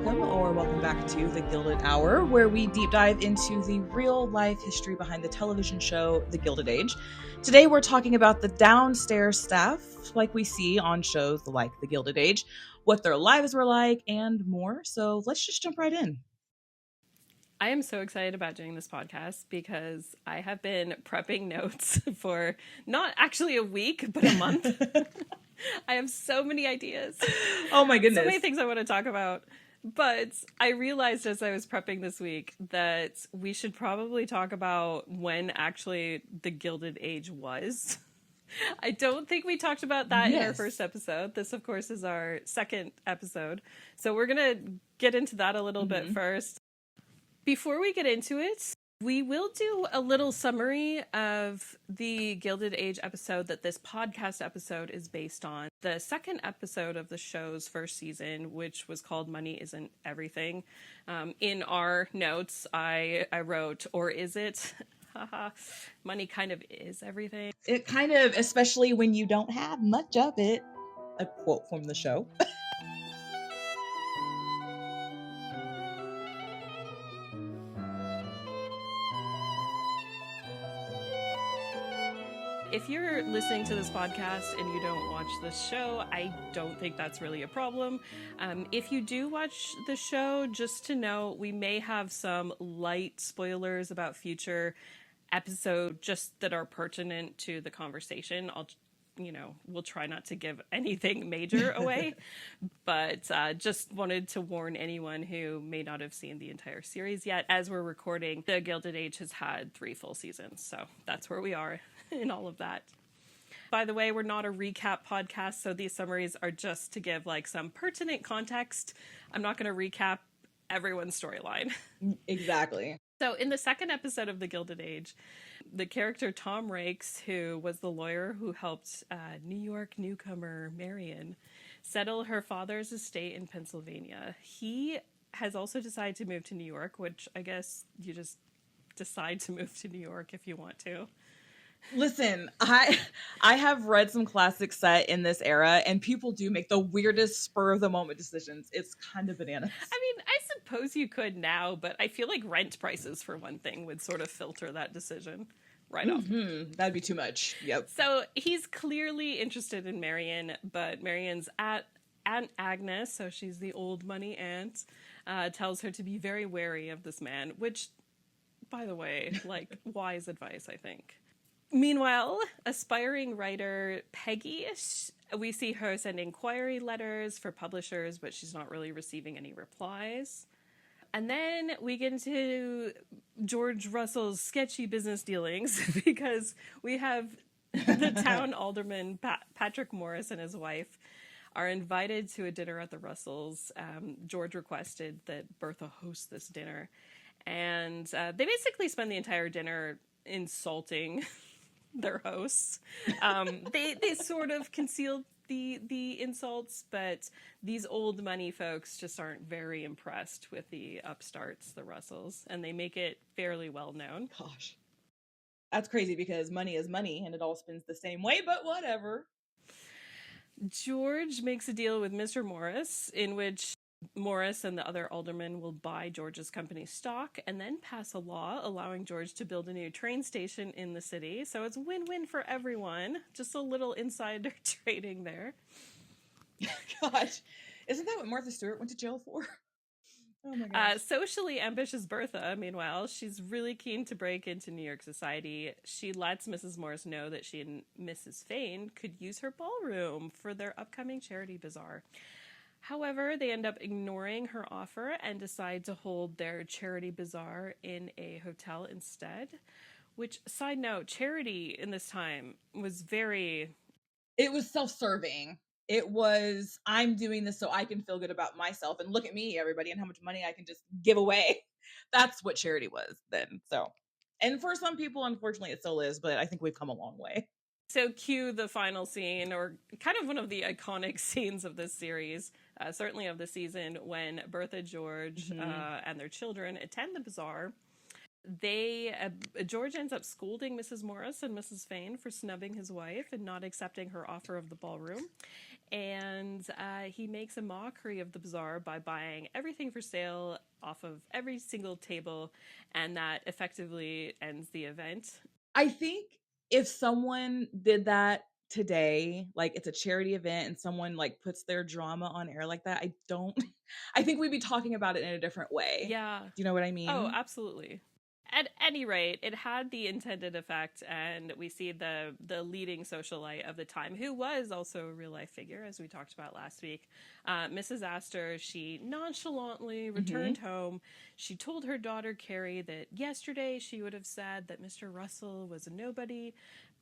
welcome back to the Gilded Hour, where we deep dive into the real-life history behind the television show, The Gilded Age. Today, we're talking about the downstairs staff, like we see on shows like The Gilded Age, what their lives were like, and more. So let's just jump right in. I am so excited about doing this podcast because I have been prepping notes for not actually a week, but a month. I have so many ideas. Oh my goodness. So many things I want to talk about. But I realized as I was prepping this week that we should probably talk about when actually the Gilded Age was. I don't think we talked about that in our first episode. This, of course, is our second episode. So we're going to get into that a little bit first. Before we get into it, we will do a little summary of the Gilded Age episode that this podcast episode is based on. The second episode of the show's first season, which was called Money Isn't Everything. In our notes, I wrote, or is it? Money kind of is everything. It kind of, especially when you don't have much of it. A quote from the show. If you're listening to this podcast and you don't watch this show, I don't think that's really a problem. If you do watch the show, just to know, we may have some light spoilers about future episodes just that are pertinent to the conversation. We'll try not to give anything major away, but just wanted to warn anyone who may not have seen the entire series yet. As we're recording, the Gilded Age has had 3 full seasons, so that's where we are in all of that. By the way, we're not a recap podcast, so these summaries are just to give some pertinent context. I'm not going to recap everyone's storyline. Exactly. So in the second episode of The Gilded Age, the character Tom Raikes, who was the lawyer who helped New York newcomer Marian settle her father's estate in Pennsylvania, he has also decided to move to New York, which I guess you just decide to move to New York if you want to. Listen, I have read some classics set in this era, and people do make the weirdest spur-of-the-moment decisions. It's kind of bananas. I mean, I suppose you could now, but I feel like rent prices, for one thing, would sort of filter that decision right off. That'd be too much. Yep. So he's clearly interested in Marian, but Marian's Aunt Agnes, so she's the old money aunt, tells her to be very wary of this man, which, by the way, wise advice, I think. Meanwhile, aspiring writer Peggy, we see her send inquiry letters for publishers, but she's not really receiving any replies. And then we get into George Russell's sketchy business dealings because we have the town alderman, Patrick Morris, and his wife are invited to a dinner at the Russells. George requested that Bertha host this dinner. And they basically spend the entire dinner insulting their hosts. They sort of conceal the insults, but these old money folks just aren't very impressed with the upstarts, the Russells, and they make it fairly well known. Gosh. That's crazy because money is money and it all spins the same way, but whatever. George makes a deal with Mr. Morris in which Morris and the other aldermen will buy George's company stock and then pass a law allowing George to build a new train station in the city. So it's win-win for everyone. Just a little insider trading there. Gosh, isn't that what Martha Stewart went to jail for? Oh my gosh. Socially ambitious Bertha, meanwhile, she's really keen to break into New York society. She lets Mrs. Morris know that she and Mrs. Fane could use her ballroom for their upcoming charity bazaar. However, they end up ignoring her offer and decide to hold their charity bazaar in a hotel instead. Which, side note, charity in this time was very... It was self-serving. It was, I'm doing this so I can feel good about myself. And look at me, everybody, and how much money I can just give away. That's what charity was then. So, and for some people, unfortunately, it still is. But I think we've come a long way. So cue the final scene, or kind of one of the iconic scenes of this series, certainly of the season, when Bertha, George, and their children attend the bazaar. George ends up scolding Mrs. Morris and Mrs. Fane for snubbing his wife and not accepting her offer of the ballroom. And he makes a mockery of the bazaar by buying everything for sale off of every single table, and that effectively ends the event. I think if someone did that today, like it's a charity event and someone like puts their drama on air like that, I think we'd be talking about it in a different way. Yeah. Do you know what I mean? Oh, absolutely. At any rate, it had the intended effect, and we see the leading socialite of the time, who was also a real-life figure, as we talked about last week. Mrs. Astor, she nonchalantly returned home. She told her daughter, Carrie, that yesterday she would have said that Mr. Russell was a nobody,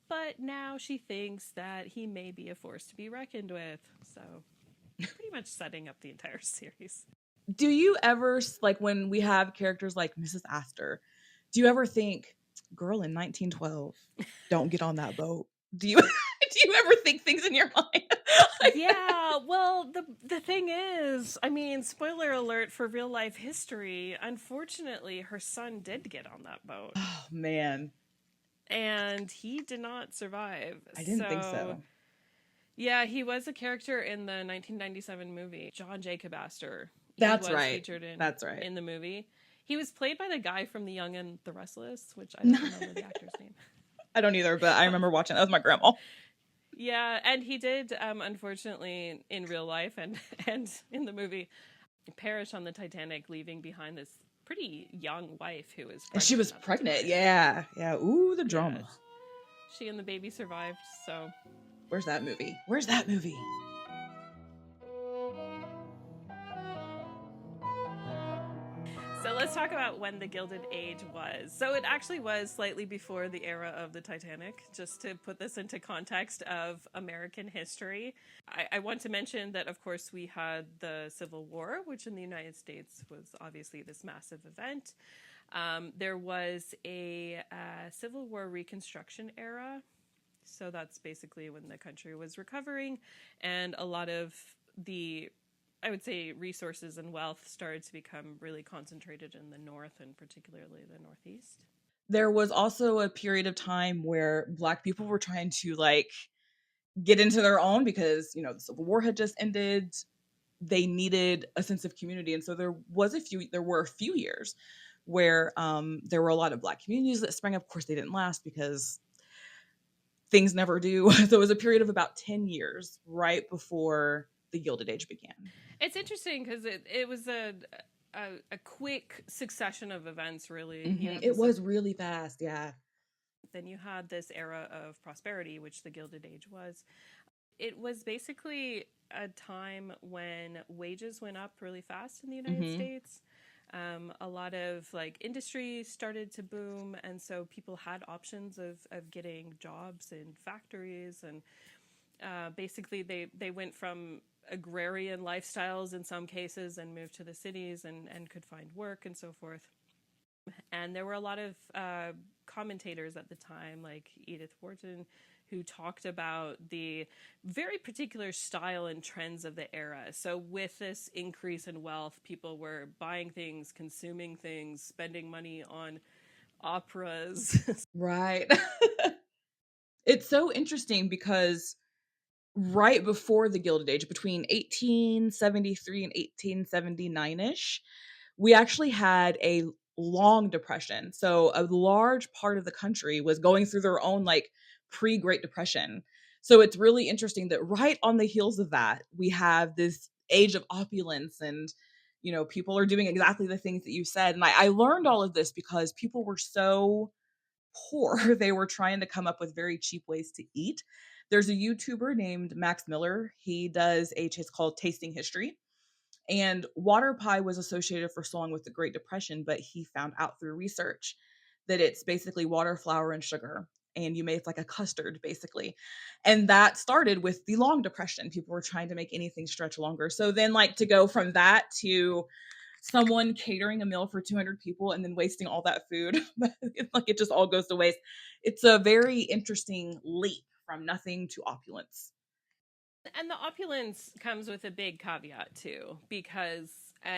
but now she thinks that he may be a force to be reckoned with. So, pretty much setting up the entire series. Do you ever, like when we have characters like Mrs. Astor, do you ever think, girl in 1912, don't get on that boat? Do you ever think things in your mind? Yeah, well, the thing is, I mean, spoiler alert for real life history, unfortunately, her son did get on that boat. Oh, man. And he did not survive. I didn't think so. Yeah, he was a character in the 1997 movie, John Jacob Astor. That's was right. Featured in, That's right. In the movie. He was played by the guy from The Young and the Restless, which I don't remember the actor's name. I don't either, but I remember watching that with my grandma. Yeah, and he did, unfortunately, in real life and in the movie, perish on the Titanic, leaving behind this pretty young wife who was pregnant. And she was pregnant, yeah. Yeah, ooh, the drama. Yeah. She and the baby survived, so... Where's that movie? Where's that movie? So let's talk about when the Gilded Age was. So it actually was slightly before the era of the Titanic, just to put this into context of American history. I want to mention that, of course, we had the Civil War, which in the United States was obviously this massive event. There was a Civil War Reconstruction era. So that's basically when the country was recovering, and a lot of the, I would say, resources and wealth started to become really concentrated in the North, and particularly the Northeast. There was also a period of time where Black people were trying to like get into their own because, you know, the Civil War had just ended. They needed a sense of community. And so there were a few years where there were a lot of Black communities that sprang up. Of course, they didn't last because things never do. So it was a period of about 10 years right before the Gilded Age began. It's interesting because it was a quick succession of events, really. Mm-hmm. You know, it was really fast, yeah. Then you had this era of prosperity, which the Gilded Age was. It was basically a time when wages went up really fast in the United States. A lot of like industry started to boom, and so people had options of getting jobs in factories, and basically they went from agrarian lifestyles in some cases and moved to the cities and could find work and so forth. And there were a lot of commentators at the time, like Edith Wharton, who talked about the very particular style and trends of the era. So with this increase in wealth, people were buying things, consuming things, spending money on operas. Right. It's so interesting because right before the Gilded Age, between 1873 and 1879-ish, we actually had a long depression. So a large part of the country was going through their own like pre-Great Depression. So it's really interesting that right on the heels of that, we have this age of opulence, and, you know, people are doing exactly the things that you said. And I learned all of this because people were so poor. They were trying to come up with very cheap ways to eat. There's a YouTuber named Max Miller. He does it's called Tasting History. And water pie was associated for so long with the Great Depression, but he found out through research that it's basically water, flour, and sugar. And you make like a custard, basically. And that started with the Long Depression. People were trying to make anything stretch longer. So then like to go from that to someone catering a meal for 200 people and then wasting all that food, like it just all goes to waste. It's a very interesting leap from nothing to opulence. And the opulence comes with a big caveat too, because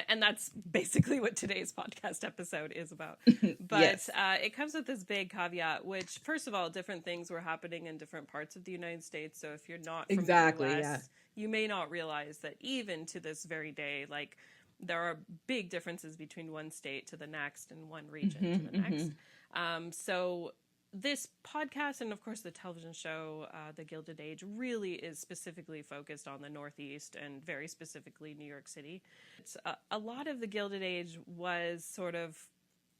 And that's basically what today's podcast episode is about. But Yes. It comes with this big caveat, which, first of all, different things were happening in different parts of the United States. So if you're not from Exactly, the US, yeah. you may not realize that even to this very day, like, there are big differences between one state to the next and one region to the next. So this podcast and, of course, the television show, The Gilded Age, really is specifically focused on the Northeast and very specifically New York City. A lot of the Gilded Age was sort of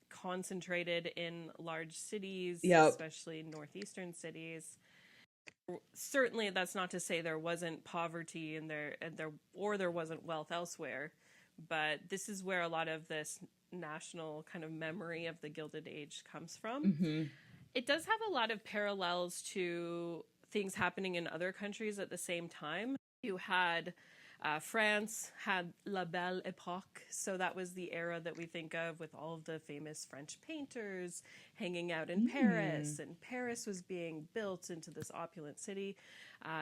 concentrated in large cities, especially northeastern cities. Certainly, that's not to say there wasn't poverty or there wasn't wealth elsewhere, but this is where a lot of this national kind of memory of the Gilded Age comes from. It does have a lot of parallels to things happening in other countries at the same time. You had France had La Belle Époque, so that was the era that we think of with all of the famous French painters hanging out in Paris, and Paris was being built into this opulent city.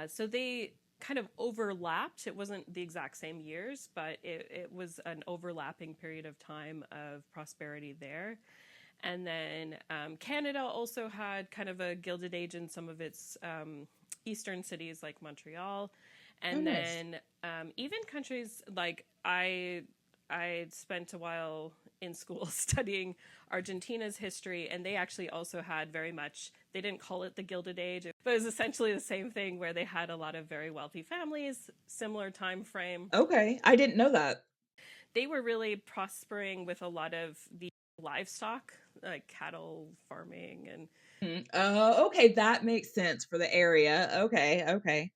So they kind of overlapped. It wasn't the exact same years, but it was an overlapping period of time of prosperity there. And then Canada also had kind of a Gilded Age in some of its eastern cities like Montreal. And then even countries like I spent a while in school studying Argentina's history, and they actually also had very much, they didn't call it the Gilded Age, but it was essentially the same thing where they had a lot of very wealthy families, similar time frame. Okay, I didn't know that. They were really prospering with a lot of the livestock, like cattle farming and okay, that makes sense for the area. Okay.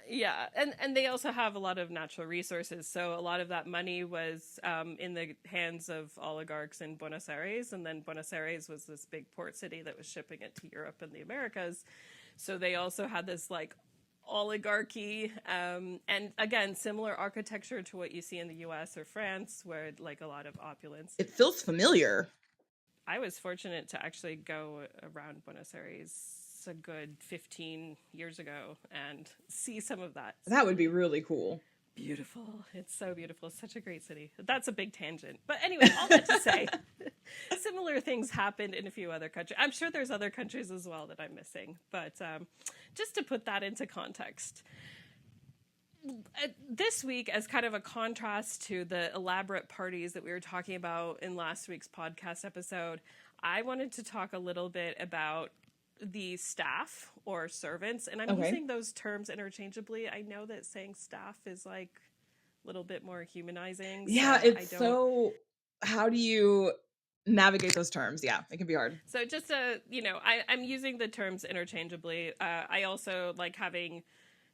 Yeah, and they also have a lot of natural resources, so a lot of that money was in the hands of oligarchs in Buenos Aires, and then Buenos Aires was this big port city that was shipping it to Europe and the Americas, so they also had this like oligarchy, and again, similar architecture to what you see in the US or France, where like a lot of opulence. It feels familiar. I was fortunate to actually go around Buenos Aires a good 15 years ago and see some of that. That would be really cool. Beautiful. It's so beautiful. It's such a great city. That's a big tangent. But anyway, all that to say, similar things happened in a few other countries. I'm sure there's other countries as well that I'm missing. But just to put that into context, this week, as kind of a contrast to the elaborate parties that we were talking about in last week's podcast episode, I wanted to talk a little bit about the staff or servants, and I'm using those terms interchangeably. I know that saying staff is like a little bit more humanizing. Yeah, so how do you navigate those terms? Yeah, it can be hard. So just I'm using the terms interchangeably. I also, like, having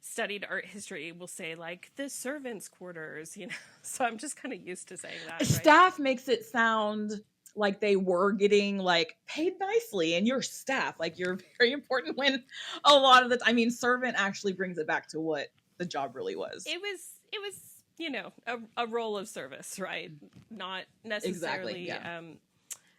studied art history, will say like the servants' quarters, so I'm just kind of used to saying that. Staff makes it sound like they were getting like paid nicely, and your staff, like, you're very important, when a lot of servant actually brings it back to what the job really was. It was a role of service, right? Not necessarily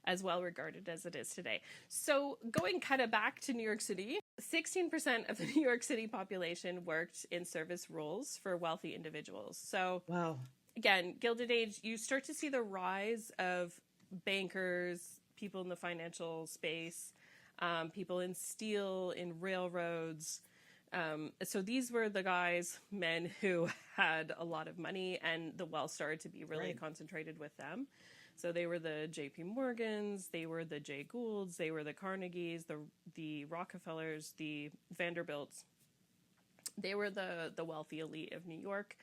as well regarded as it is today. So going kind of back to New York City, 16% of the New York City population worked in service roles for wealthy individuals. So wow. Again, Gilded Age, you start to see the rise of bankers, people in the financial space, people in steel, in railroads. So these were the men who had a lot of money, and the wealth started to be really concentrated with them. So they were the J.P. Morgans, they were the Jay Goulds, they were the Carnegies, the Rockefellers, the Vanderbilts. They were the wealthy elite of New York.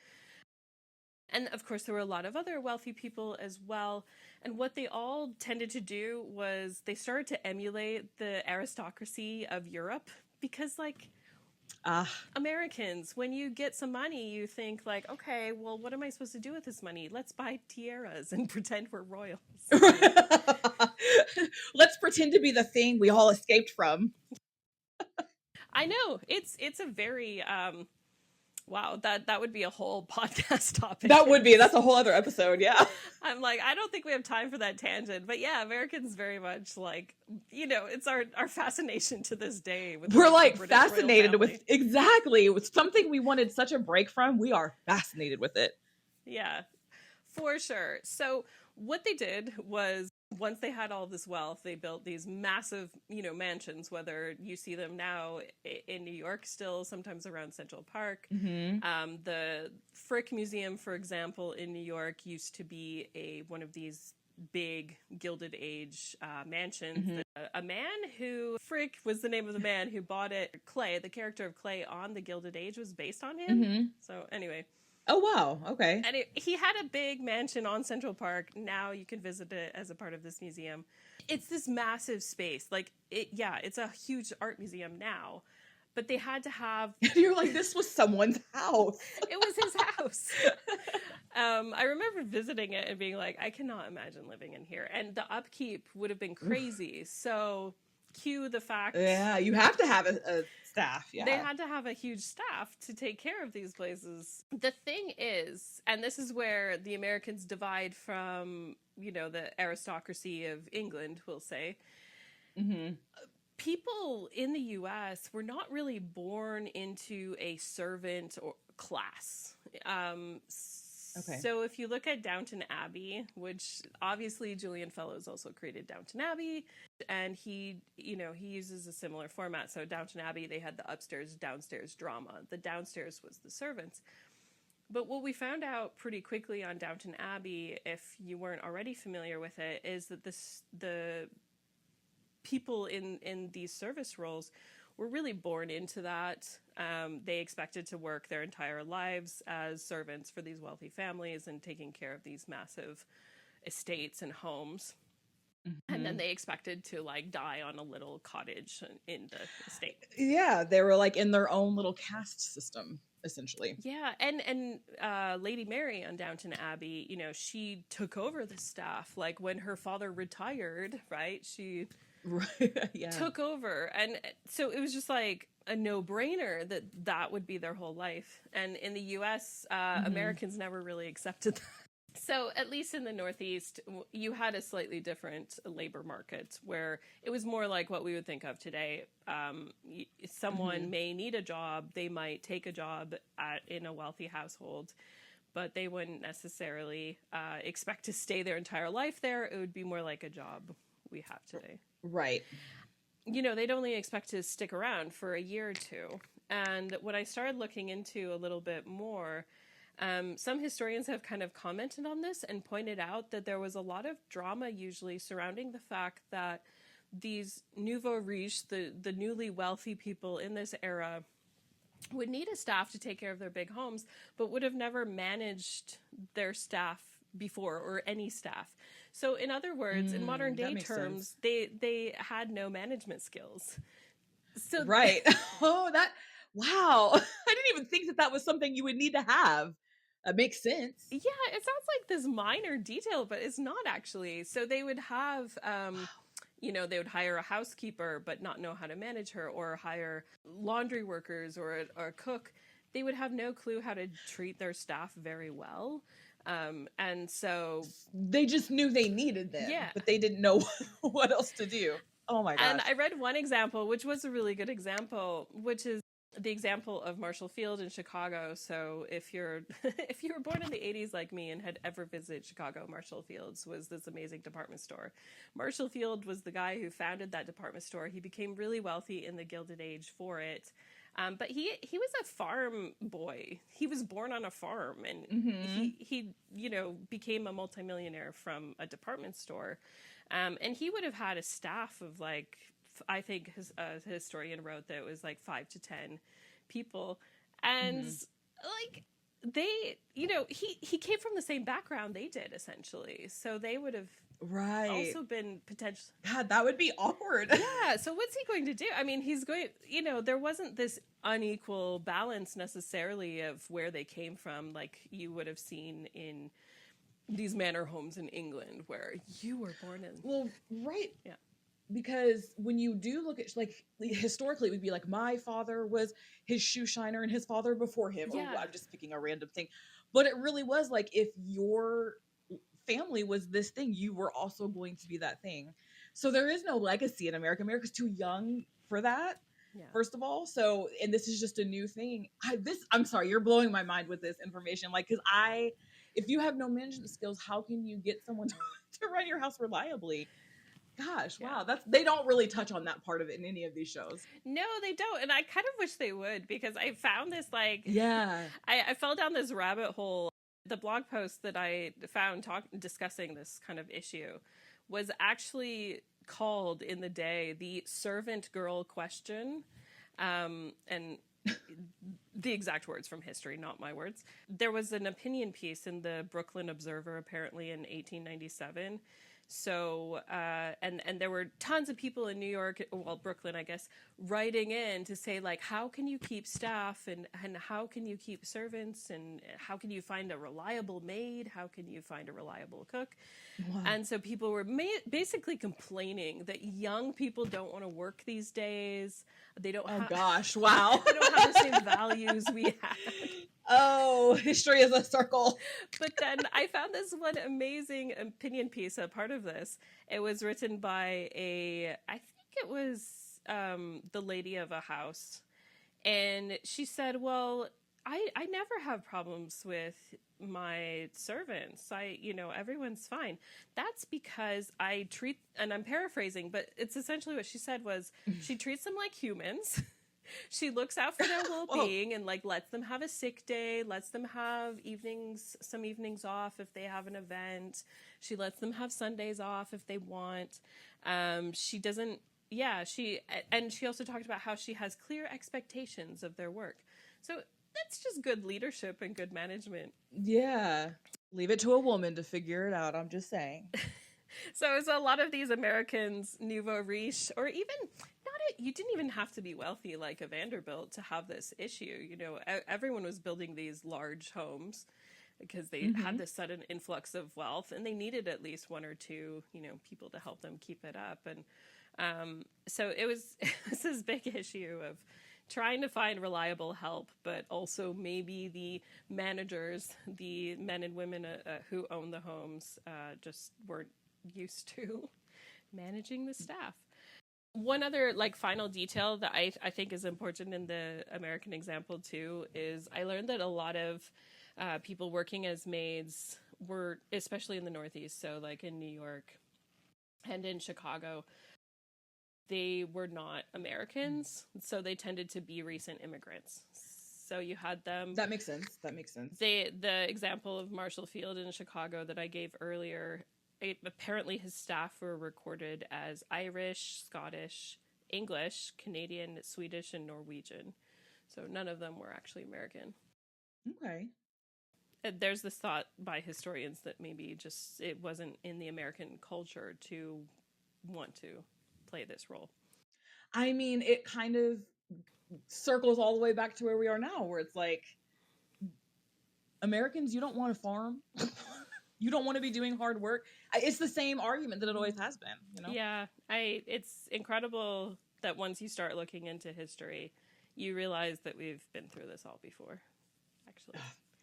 And of course, there were a lot of other wealthy people as well. And what they all tended to do was they started to emulate the aristocracy of Europe, because, like, Americans, when you get some money, you think like, okay, well, what am I supposed to do with this money? Let's buy tiaras and pretend we're royals. Let's pretend to be the thing we all escaped from. I know. It's a very wow, that would be a whole podcast topic. That's a whole other episode, yeah. I'm like, I don't think we have time for that tangent. But yeah, Americans very much, like, it's our fascination to this day. We're like fascinated with, exactly, with something we wanted such a break from. We are fascinated with it. Yeah. For sure. So what they did was, once they had all this wealth, they built these massive, mansions, whether you see them now in New York still, sometimes around Central Park. The Frick Museum, for example, in New York used to be one of these big Gilded Age mansions. A man who, Frick was the name of the man who bought it. Clay, the character of Clay on the Gilded Age was based on him. So anyway. Oh, wow. Okay. And he had a big mansion on Central Park. Now you can visit it as a part of this museum. It's this massive space. It's a huge art museum now. But they had to have... You're like, this was someone's house. It was his house. I remember visiting it and being like, I cannot imagine living in here. And the upkeep would have been crazy. So cue the fact... Yeah, you have to have a staff. Yeah. They had to have a huge staff to take care of these places. The thing is, and this is where the Americans divide from, the aristocracy of England, we'll say. People in the U.S. were not really born into a servant or class. Okay. So if you look at Downton Abbey, which obviously Julian Fellowes also created Downton Abbey, and he uses a similar format. So Downton Abbey, they had the upstairs, downstairs drama. The downstairs was the servants. But what we found out pretty quickly on Downton Abbey, if you weren't already familiar with it, is that the people in these service roles were really born into that. They expected to work their entire lives as servants for these wealthy families and taking care of these massive estates and homes. And then they expected to die on a little cottage in the estate. Yeah, they were in their own little caste system, essentially. Yeah, and Lady Mary on Downton Abbey, she took over the staff. When her father retired, right? She took over. And so it was just a no-brainer that would be their whole life. And in the U.S., Americans never really accepted that. So at least in the Northeast, you had a slightly different labor market where it was more like what we would think of today. Someone may need a job. They might take a job in a wealthy household, but they wouldn't necessarily expect to stay their entire life there. It would be more like a job we have today. Right. They'd only expect to stick around for a year or two. And when I started looking into a little bit more, some historians have kind of commented on this and pointed out that there was a lot of drama usually surrounding the fact that these nouveau riches, the newly wealthy people in this era, would need a staff to take care of their big homes, but would have never managed their staff before, or any staff. So in other words, in modern day terms, they had no management skills. So right. Wow. I didn't even think that was something you would need to have. That makes sense. Yeah, it sounds like this minor detail, but it's not actually. So they would have, they would hire a housekeeper, but not know how to manage her, or hire laundry workers or a cook. They would have no clue how to treat their staff very well. And so they just knew they needed them, but they didn't know what else to do. Oh my gosh. And I read one example, which was a really good example, which is the example of Marshall Field in Chicago. So if you were born in the 80s like me and had ever visited Chicago, Marshall Field's was this amazing department store. Marshall Field was the guy who founded that department store. He became really wealthy in the Gilded Age for it. But he was a farm boy. He was born on a farm, and he became a multimillionaire from a department store. And he would have had a staff of I think a historian wrote that it was 5 to 10 people. And they, he came from the same background they did, essentially. So they would have also been potentially... God, that would be awkward. Yeah, so what's he going to do? I mean, he's going... there wasn't this unequal balance necessarily of where they came from, like you would have seen in these manor homes in England, where you were born in... Well, right. Yeah. Because when you do look at, historically, it would be my father was his shoe shiner and his father before him. Yeah. Oh, I'm just picking a random thing. But it really was if your family was this thing, you were also going to be that thing. So there is no legacy in America. America's too young for that, first of all. So, and this is just a new thing. I'm sorry, you're blowing my mind with this information. Because if you have no management skills, how can you get someone to run your house reliably? Gosh, wow. They don't really touch on that part of it in any of these shows. No, they don't. And I kind of wish they would, because I found this Yeah. I fell down this rabbit hole. The blog post that I found discussing this kind of issue was actually called in the day the servant girl question. And the exact words from history, not my words. There was an opinion piece in the Brooklyn Observer, apparently in 1897. So, and there were tons of people in New York, well, Brooklyn, I guess, writing in to say, like, how can you keep staff, and how can you keep servants, and how can you find a reliable maid? How can you find a reliable cook? Wow. And so people were basically complaining that young people don't want to work these days. They don't Oh, gosh, wow. They don't have the same values we had. Oh, history is a circle. But then I found this one amazing opinion piece, a part of this. It was written by I think it was the lady of a house. And she said, well, I never have problems with my servants. Everyone's fine. That's because I treat, and I'm paraphrasing, but it's essentially what she said was, she treats them like humans. She looks out for their well-being and lets them have a sick day, lets them have some evenings off if they have an event. She lets them have Sundays off if they want. She doesn't, and she also talked about how she has clear expectations of their work. So that's just good leadership and good management. Yeah. Leave it to a woman to figure it out. I'm just saying. So a lot of these Americans, nouveau riche, or even you didn't even have to be wealthy like a Vanderbilt to have this issue. Everyone was building these large homes because they had this sudden influx of wealth, and they needed at least one or two, people to help them keep it up. And so it was this big issue of trying to find reliable help, but also maybe the managers, the men and women who own the homes, just weren't used to managing the staff. One other final detail that I think is important in the American example too is I learned that a lot of people working as maids were, especially in the Northeast, so in New York and in Chicago, they were not Americans, so they tended to be recent immigrants. So you had them. That makes sense. The example of Marshall Field in Chicago that I gave earlier, apparently his staff were recorded as Irish, Scottish, English, Canadian, Swedish, and Norwegian. So none of them were actually American. Okay. There's this thought by historians that maybe just it wasn't in the American culture to want to play this role. I mean, it kind of circles all the way back to where we are now, where it's Americans, you don't want to farm. You don't want to be doing hard work. It's the same argument that it always has been, Yeah, it's incredible that once you start looking into history, you realize that we've been through this all before, actually.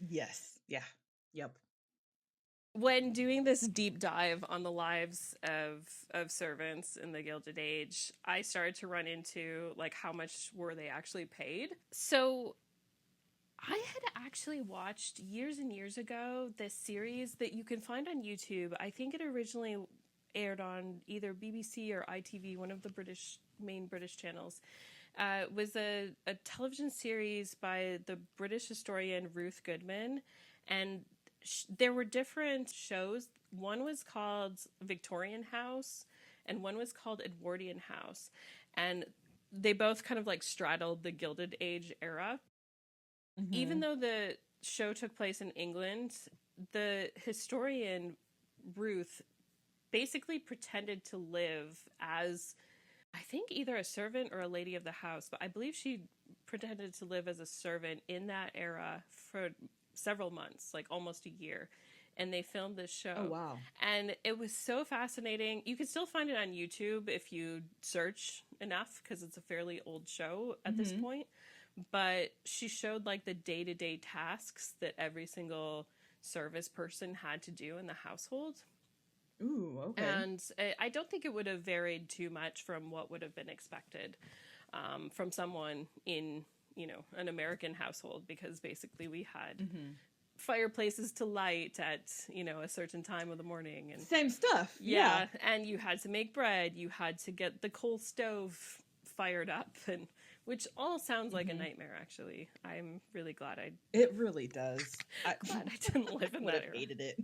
Yes. Yeah. Yep. When doing this deep dive on the lives of servants in the Gilded Age, I started to run into how much were they actually paid. So I had actually watched years and years ago this series that you can find on YouTube. I think it originally aired on either BBC or ITV, one of the main British channels. It was a television series by the British historian Ruth Goodman, and there were different shows. One was called Victorian House, and one was called Edwardian House, and they both kind of straddled the Gilded Age era. Mm-hmm. Even though the show took place in England, the historian Ruth basically pretended to live as, I think, either a servant or a lady of the house, but I believe she pretended to live as a servant in that era for several months, almost a year. And they filmed this show. Oh, wow. And it was so fascinating. You can still find it on YouTube if you search enough, because it's a fairly old show at this point. But she showed the day-to-day tasks that every single service person had to do in the household. Ooh, okay. And I don't think it would have varied too much from what would have been expected from someone in, an American household, because basically we had fireplaces to light at, a certain time of the morning. And same stuff. yeah. And you had to make bread. You had to get the coal stove fired up, and which all sounds like a nightmare, actually. I'm really glad It really does. glad I didn't live in that era. Hated it.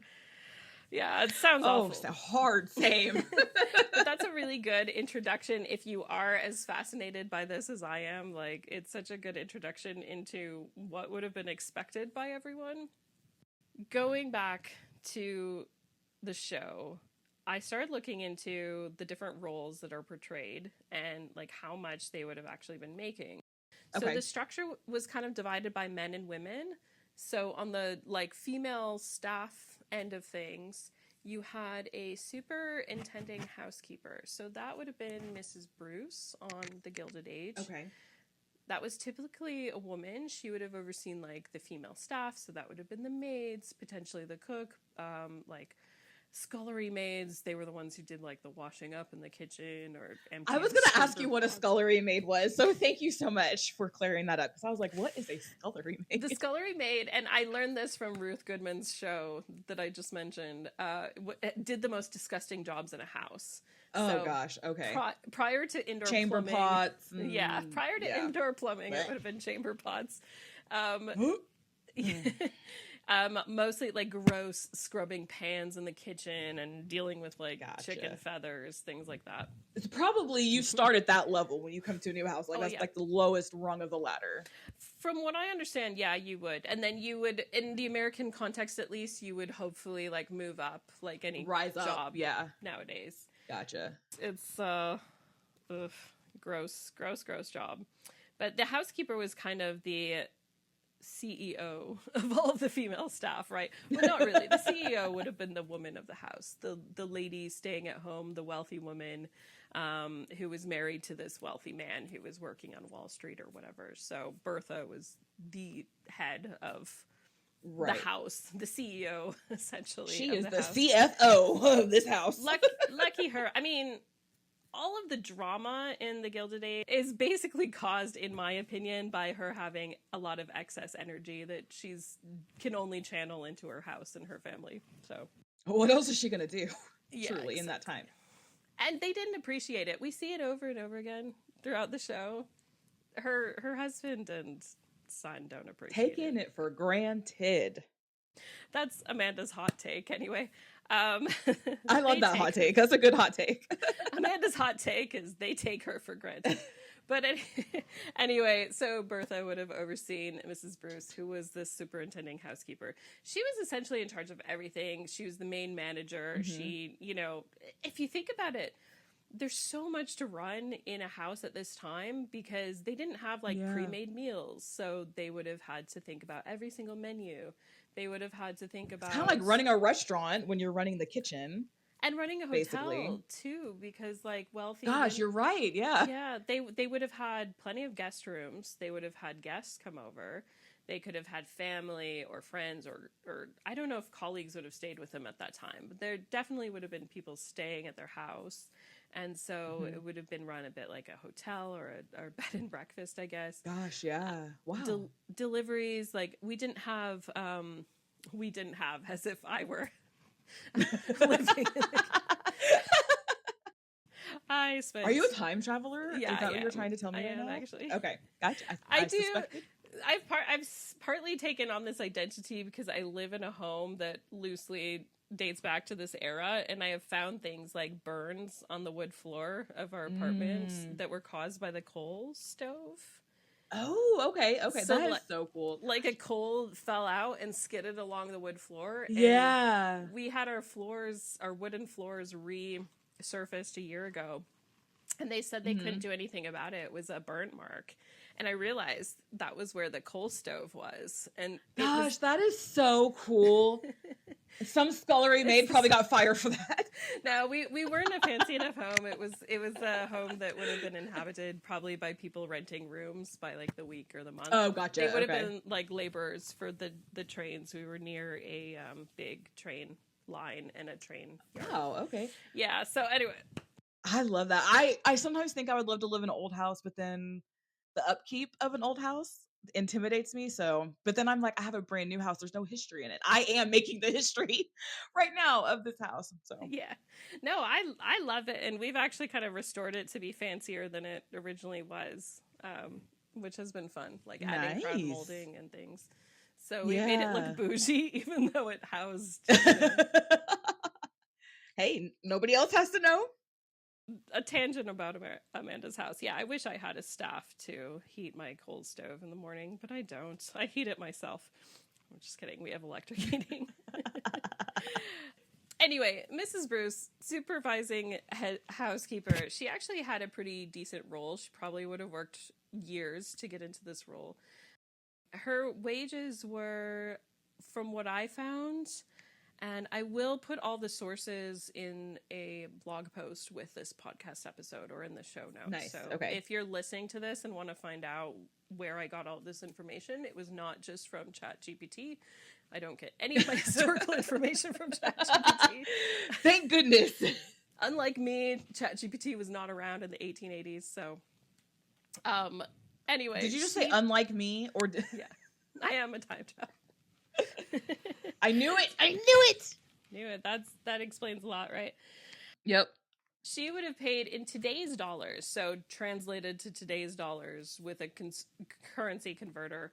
Yeah, it sounds awful. Oh, so hard. Same. But that's a really good introduction if you are as fascinated by this as I am. Like, it's such a good introduction into what would have been expected by everyone. Going back to the show, I started looking into the different roles that are portrayed and like how much they would have actually been making. So the structure was kind of divided by men and women. So on the like female staff end of things, you had a superintending housekeeper. So that would have been Mrs. Bruce on the Gilded Age. Okay. That was typically a woman. She would have overseen like the female staff. So that would have been the maids, potentially the cook, like scullery maids. They were the ones who did like the washing up in the kitchen or empty. I was going to ask you what a scullery maid was, so thank you so much for clearing that up, because I was like, what is a scullery maid? The scullery maid, and I learned this from Ruth Goodman's show that I just mentioned, did the most disgusting jobs in a house. Oh, so gosh, okay. Prior to indoor chamber plumbing, pots. Prior to indoor plumbing, it would have been chamber pots. Mostly like gross scrubbing pans in the kitchen and dealing with like chicken feathers, things like that. It's probably you start at that level when you come to a new house. Like that's like the lowest rung of the ladder. From what I understand, yeah, you would. And then you would, in the American context at least, you would hopefully like move up like any rise job up, nowadays. Gotcha. It's gross job. But the housekeeper was kind of the CEO of all of the female staff, right? Well, not really. The CEO would have been the woman of the house, the lady staying at home, the wealthy woman who was married to this wealthy man who was working on Wall Street or whatever. So Bertha was the head of the house, the CEO, essentially. She is the CFO of this house. Lucky her. I mean, all of the drama in the Gilded Age is basically caused, in my opinion, by her having a lot of excess energy that can only channel into her house and her family. So, what else is she gonna do? Truly, in that time. And they didn't appreciate it. We see it over and over again throughout the show. Her husband and son don't appreciate Taking it for granted. That's Amanda's hot take, anyway. I love that hot take. That's a good hot take. Amanda's hot take is they take her for granted. But anyway, so Bertha would have overseen Mrs. Bruce, who was the superintending housekeeper. She was essentially in charge of everything. She was the main manager. Mm-hmm. She, if you think about it, there's so much to run in a house at this time because they didn't have pre-made meals. So they would have had to think about every single menu. They would have had to think about... It's kind of like running a restaurant when you're running the kitchen. And running a hotel, too, because, wealthy... Gosh, you're right, yeah. Yeah, they would have had plenty of guest rooms. They would have had guests come over. They could have had family or friends or I don't know if colleagues would have stayed with them at that time. But there definitely would have been people staying at their house. And so it would have been run a bit like a hotel or a bed and breakfast, I guess. Gosh, yeah. Wow. Deliveries, we didn't have as if I were living I spent... Are you a time traveler? Yeah, is that what you're trying to tell me right now? Actually. Okay, gotcha. I do. Suspected. I've partly taken on this identity because I live in a home that loosely dates back to this era, and I have found things like burns on the wood floor of our apartment that were caused by the coal stove. Oh, okay. So that is so cool. Like a coal fell out and skidded along the wood floor. And we had our wooden floors resurfaced a year ago, and they said they couldn't do anything about it. It was a burn mark. And I realized that was where the coal stove was. And gosh, that is so cool. Some scullery maid probably got fired for that. No, we weren't a fancy enough home. It was a home that would have been inhabited probably by people renting rooms by the week or the month. Oh, gotcha. They would have been laborers for the trains. We were near a big train line and a train yard. Oh, okay. Yeah. So anyway, I love that. I sometimes think I would love to live in an old house, but then the upkeep of an old house intimidates me. So, but then I'm like, I have a brand new house. There's no history in it. I am making the history right now of this house. So Yeah. No, I love it, and we've actually kind of restored it to be fancier than it originally was, which has been fun, like adding crown molding and things. So we made it look bougie, even though it housed. Hey, nobody else has to know. A tangent about Amanda's house. Yeah, I wish I had a staff to heat my coal stove in the morning, but I don't. I heat it myself. I'm just kidding. We have electric heating. Anyway, Mrs. Bruce, supervising housekeeper, she actually had a pretty decent role. She probably would have worked years to get into this role. Her wages were, from what I found, and I will put all the sources in a blog post with this podcast episode or in the show notes. Nice. So okay. If you're listening to this and want to find out where I got all this information, it was not just from ChatGPT. I don't get any of my historical information from ChatGPT. Thank goodness. Unlike me, ChatGPT was not around in the 1880s. So, anyway. Did you just say unlike me? Or Yeah, I am a time traveler. I knew it. Knew it. That explains a lot, right? Yep. She would have paid in today's dollars, so translated to today's dollars with a currency converter,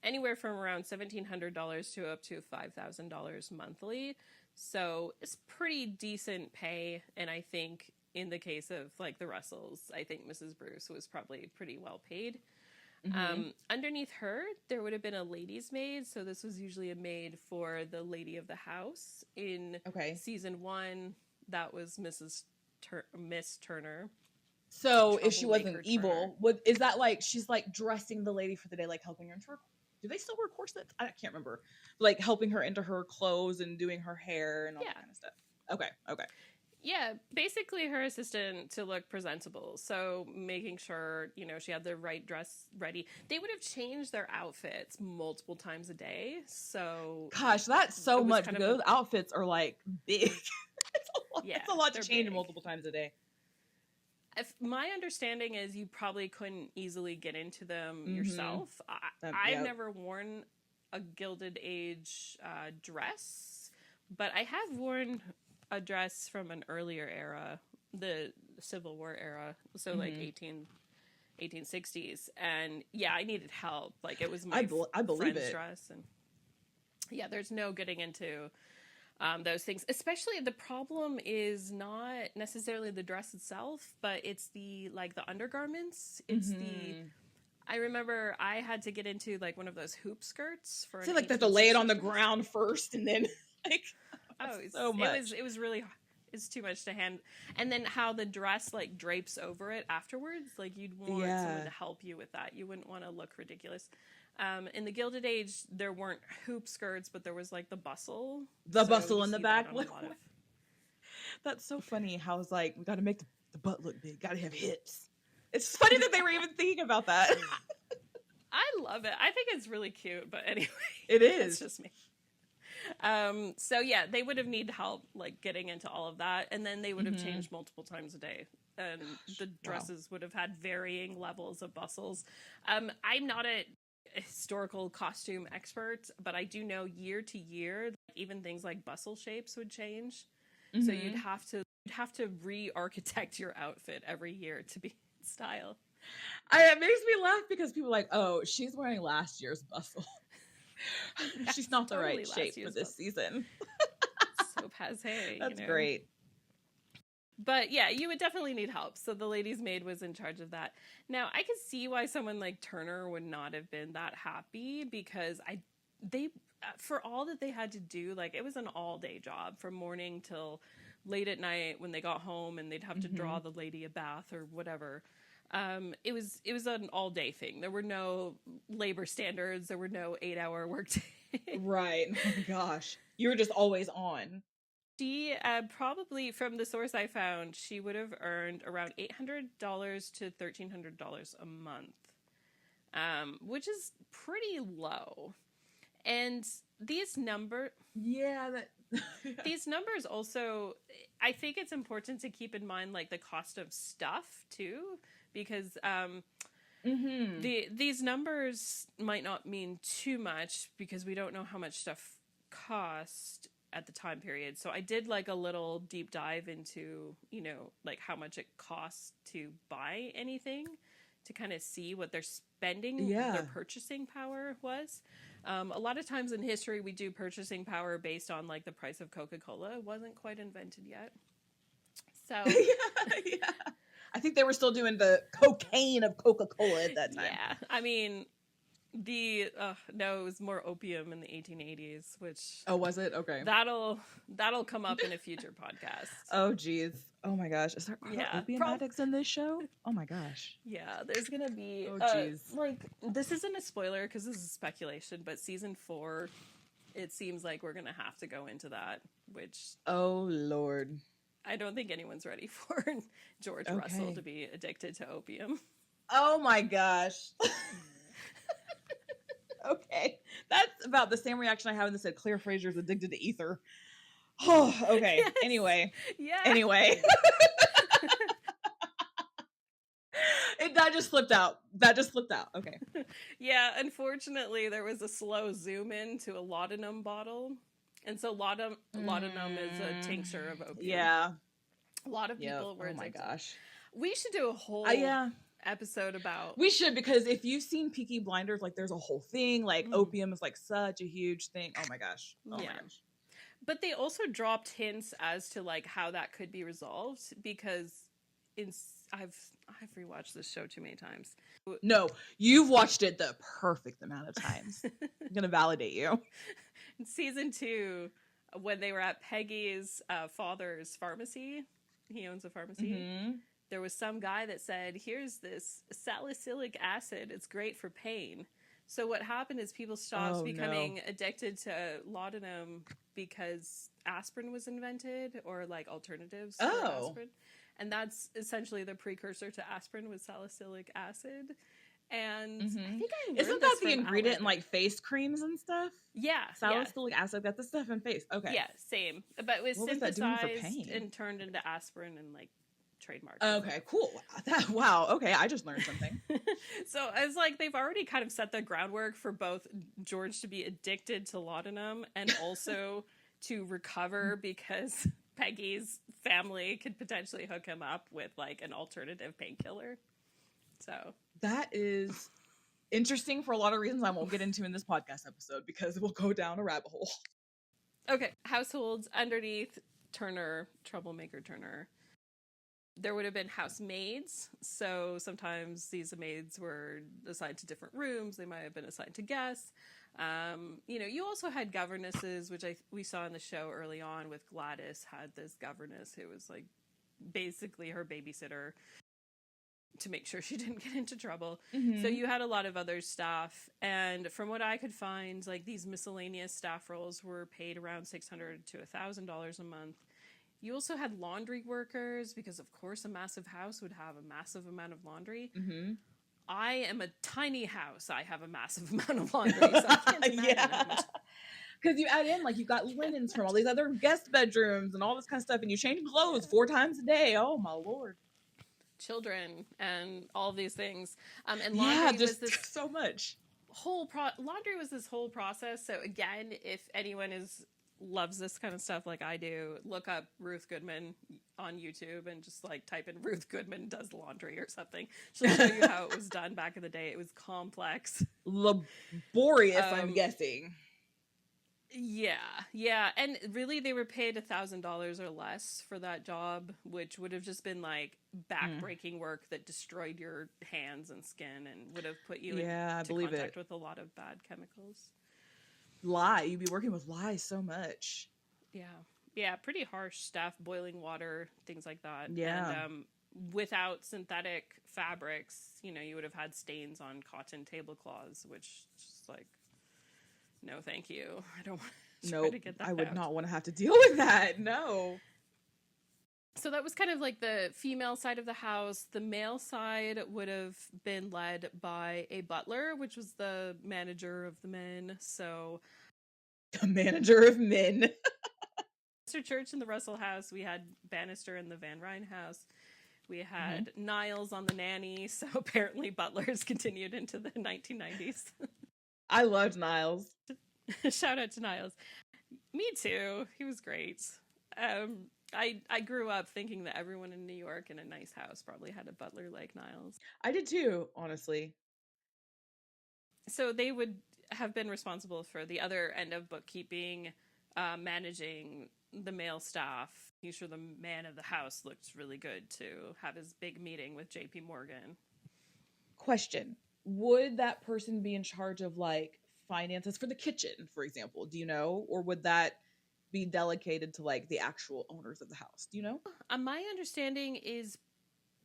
anywhere from around $1,700 to up to $5,000 monthly. So it's pretty decent pay, and I think in the case of like the Russells, I think Mrs. Bruce was probably pretty well paid. Mm-hmm. Underneath her, there would have been a lady's maid. So this was usually a maid for the lady of the house. In season 1, that was Miss Turner. So if she wasn't evil, is that like she's like dressing the lady for the day, like helping her into her? Do they still wear corsets? I can't remember. Like helping her into her clothes and doing her hair and all that kind of stuff. Okay. Yeah, basically her assistant to look presentable. So making sure, she had the right dress ready. They would have changed their outfits multiple times a day. So gosh, that's so much. Those outfits are like big. It's a lot to change multiple times a day. If my understanding is you probably couldn't easily get into them yourself. I've never worn a Gilded Age dress, but I have worn a dress from an earlier era, the Civil War era, so like 1860s, and I needed help. Like it was my friend's dress, and there's no getting into those things. Especially the problem is not necessarily the dress itself, but it's the undergarments. It's I remember I had to get into like one of those hoop skirts for. So like they have to lay it on the ground first, and then like. So much. It was really, it's too much to hand. And then how the dress like drapes over it afterwards. Like you'd want someone to help you with that. You wouldn't want to look ridiculous. In the Gilded Age, there weren't hoop skirts, but there was like the bustle. Bustle in the back. That's so funny. How it's like, we got to make the butt look big. Got to have hips. It's funny that they were even thinking about that. I love it. I think it's really cute, but anyway. It is. It's just me. They would have needed help like getting into all of that, and then they would have changed multiple times a day, and the dresses would have had varying levels of bustles. I'm not a historical costume expert, but I do know year to year, even things like bustle shapes would change. So you'd have to re-architect your outfit every year to be in style. It makes me laugh because people are like, oh, she's wearing last year's bustle. She's not the right shape for this season. So passé. That's great. But you would definitely need help. So the lady's maid was in charge of that. Now I could see why someone like Turner would not have been that happy, because they for all that they had to do, like it was an all day job from morning till late at night when they got home, and they'd have to draw the lady a bath or whatever. It was an all day thing. There were no labor standards. There were no 8-hour workday. Right. Oh my gosh. You were just always on. She probably, from the source I found, she would have earned around $800 to $1,300 a month, which is pretty low. And these these numbers also, I think it's important to keep in mind like the cost of stuff too, because Mm-hmm. These numbers might not mean too much because we don't know how much stuff cost at the time period. So I did like a little deep dive into, like how much it costs to buy anything to kind of see what they're spending, their purchasing power was. A lot of times in history, we do purchasing power based on like the price of Coca-Cola. It wasn't quite invented yet. So yeah. I think they were still doing the cocaine of Coca-Cola at that time. Yeah. I mean, no, it was more opium in the 1880s, which... Oh, was it? Okay. That'll come up in a future podcast. Oh, geez. Oh, my gosh. Are there opium addicts in this show? Oh, my gosh. Yeah, there's going to be... Oh, geez. This isn't a spoiler because this is speculation, but season 4, it seems like we're going to have to go into that, which... Oh, Lord. I don't think anyone's ready for George Russell to be addicted to opium. Oh, my gosh. Okay. That's about the same reaction I had when they said Claire Fraser's addicted to ether. Oh, okay. Yes. Anyway. Yeah. Anyway. That just slipped out. Okay. Yeah, unfortunately, there was a slow zoom in to a laudanum bottle. And so laudanum is a tincture of opium. Yeah. A lot of people were addicted. Oh, my gosh. We should do a whole... episode about... We should, because if you've seen Peaky Blinders, like there's a whole thing, like opium is like such a huge thing. Oh my gosh. Oh my gosh. But they also dropped hints as to like how that could be resolved, because I've rewatched this show too many times. No, you've watched it the perfect amount of times. I'm gonna validate you. In season 2, when they were at Peggy's father's pharmacy, he owns a pharmacy. Mm-hmm. There was some guy that said, here's this salicylic acid. It's great for pain. So what happened is people stopped becoming addicted to laudanum because aspirin was invented, or like alternatives to aspirin. And that's essentially the precursor to aspirin, was salicylic acid. And I think I learned Isn't that the ingredient in like face creams and stuff? Yeah. Salicylic acid, that's the stuff in face. Okay. Yeah, same. But it was synthesized and turned into aspirin and like trademark. Okay, cool. Wow. Okay, I just learned something. So it's like they've already kind of set the groundwork for both George to be addicted to laudanum and also to recover because Peggy's family could potentially hook him up with like an alternative painkiller. So that is interesting for a lot of reasons I won't get into in this podcast episode because we'll go down a rabbit hole. Okay, households underneath Turner, troublemaker Turner. There would have been housemaids, so sometimes these maids were assigned to different rooms. They might have been assigned to guests. You also had governesses, which we saw in the show early on with Gladys, had this governess who was like basically her babysitter to make sure she didn't get into trouble. Mm-hmm. So you had a lot of other staff, and from what I could find, like these miscellaneous staff roles were paid around $600 to $1,000 a month. You also had laundry workers, because of course a massive house would have a massive amount of laundry. Mm-hmm. I am a tiny house. I have a massive amount of laundry, so I can't imagine how much. Because you add in, like, you've got linens from all these other guest bedrooms and all this kind of stuff, and you change clothes 4 times a day. Oh, my Lord. Children and all these things. And laundry was this so much. Laundry was this whole process. So again, if anyone loves this kind of stuff like I do, look up Ruth Goodman on YouTube and just like type in Ruth Goodman does laundry or something. She'll show you how it was done back in the day. It was complex. Laborious, I'm guessing. Yeah. And really they were paid $1,000 or less for that job, which would have just been like back-breaking work that destroyed your hands and skin and would have put you into contact with a lot of bad chemicals. You'd be working with lye so much. Yeah, pretty harsh stuff, boiling water, things like that. Yeah. And without synthetic fabrics, you would have had stains on cotton tablecloths, which just like, no thank you. I don't want to try to get that I would out. not want to have to deal with that. No. So that was kind of like the female side of the house. The male side would have been led by a butler, which was the manager of the men. So, the manager of men. Mr. Church in the Russell house. We had Bannister in the Van Ryn house. We had Niles on the nanny, so apparently butlers continued into the 1990s. I loved Niles. Shout out to Niles. Me too. He was great. I grew up thinking that everyone in New York in a nice house probably had a butler like Niles. I did too, honestly. So they would have been responsible for the other end of bookkeeping, managing the male staff. He's sure the man of the house looked really good to have his big meeting with JP Morgan. Question. Would that person be in charge of like finances for the kitchen, for example? Do you know? Or would that be delegated to like the actual owners of the house? Do you know? My understanding is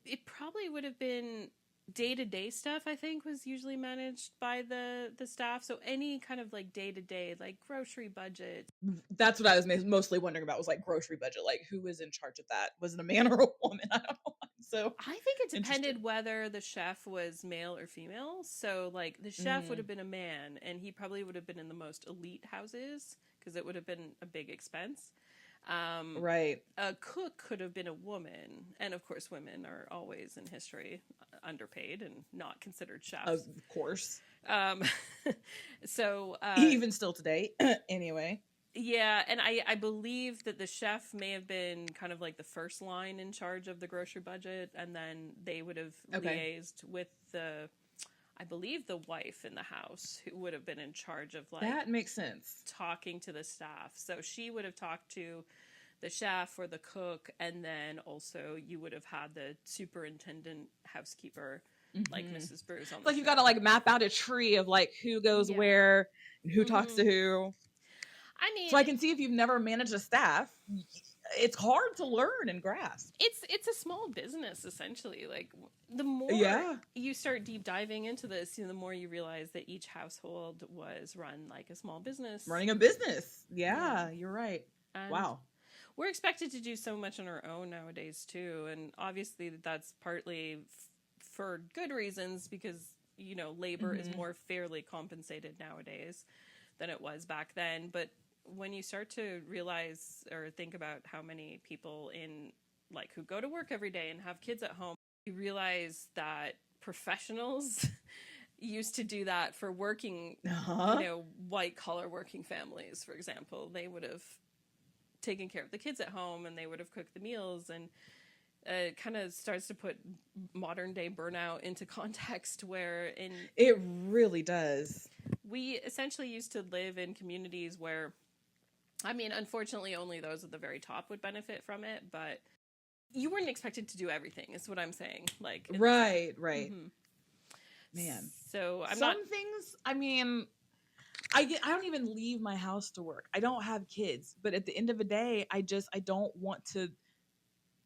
it probably would have been day-to-day stuff, I think, was usually managed by the staff. So any kind of like day-to-day, like grocery budget. That's what I was mostly wondering about, was like grocery budget. Like who was in charge of that? Was it a man or a woman? I don't know. So I think it depended whether the chef was male or female. So like the chef would have been a man, and he probably would have been in the most elite houses because it would have been a big expense. Right. A cook could have been a woman, and of course women are always in history underpaid and not considered chefs. Of course. So even still today. Anyway. Yeah, and I believe that the chef may have been kind of like the first line in charge of the grocery budget, and then they would have liaised with I believe the wife in the house, who would have been in charge of like... That makes sense. Talking to the staff. So she would have talked to the chef or the cook, and then also you would have had the superintendent housekeeper, like Mrs. Bruce. On the like you got to like map out a tree of like who goes where and who talks to who. I mean, so I can see if you've never managed a staff, it's hard to learn and grasp. It's a small business, essentially. Like the more you start deep diving into this, the more you realize that each household was run like a small business. Running a business. Yeah. You're right. And wow. We're expected to do so much on our own nowadays too, and obviously that's partly for good reasons, because labor is more fairly compensated nowadays than it was back then. But when you start to realize or think about how many people who go to work every day and have kids at home, you realize that professionals used to do that for working, white collar working families, for example. They would have taken care of the kids at home, and they would have cooked the meals, and it kind of starts to put modern day burnout into context, where it really does. We essentially used to live in communities where, I mean, unfortunately, only those at the very top would benefit from it, but you weren't expected to do everything, is what I'm saying. Like, right. Man. So some things, I mean, I don't even leave my house to work. I don't have kids, but at the end of the day, I don't want to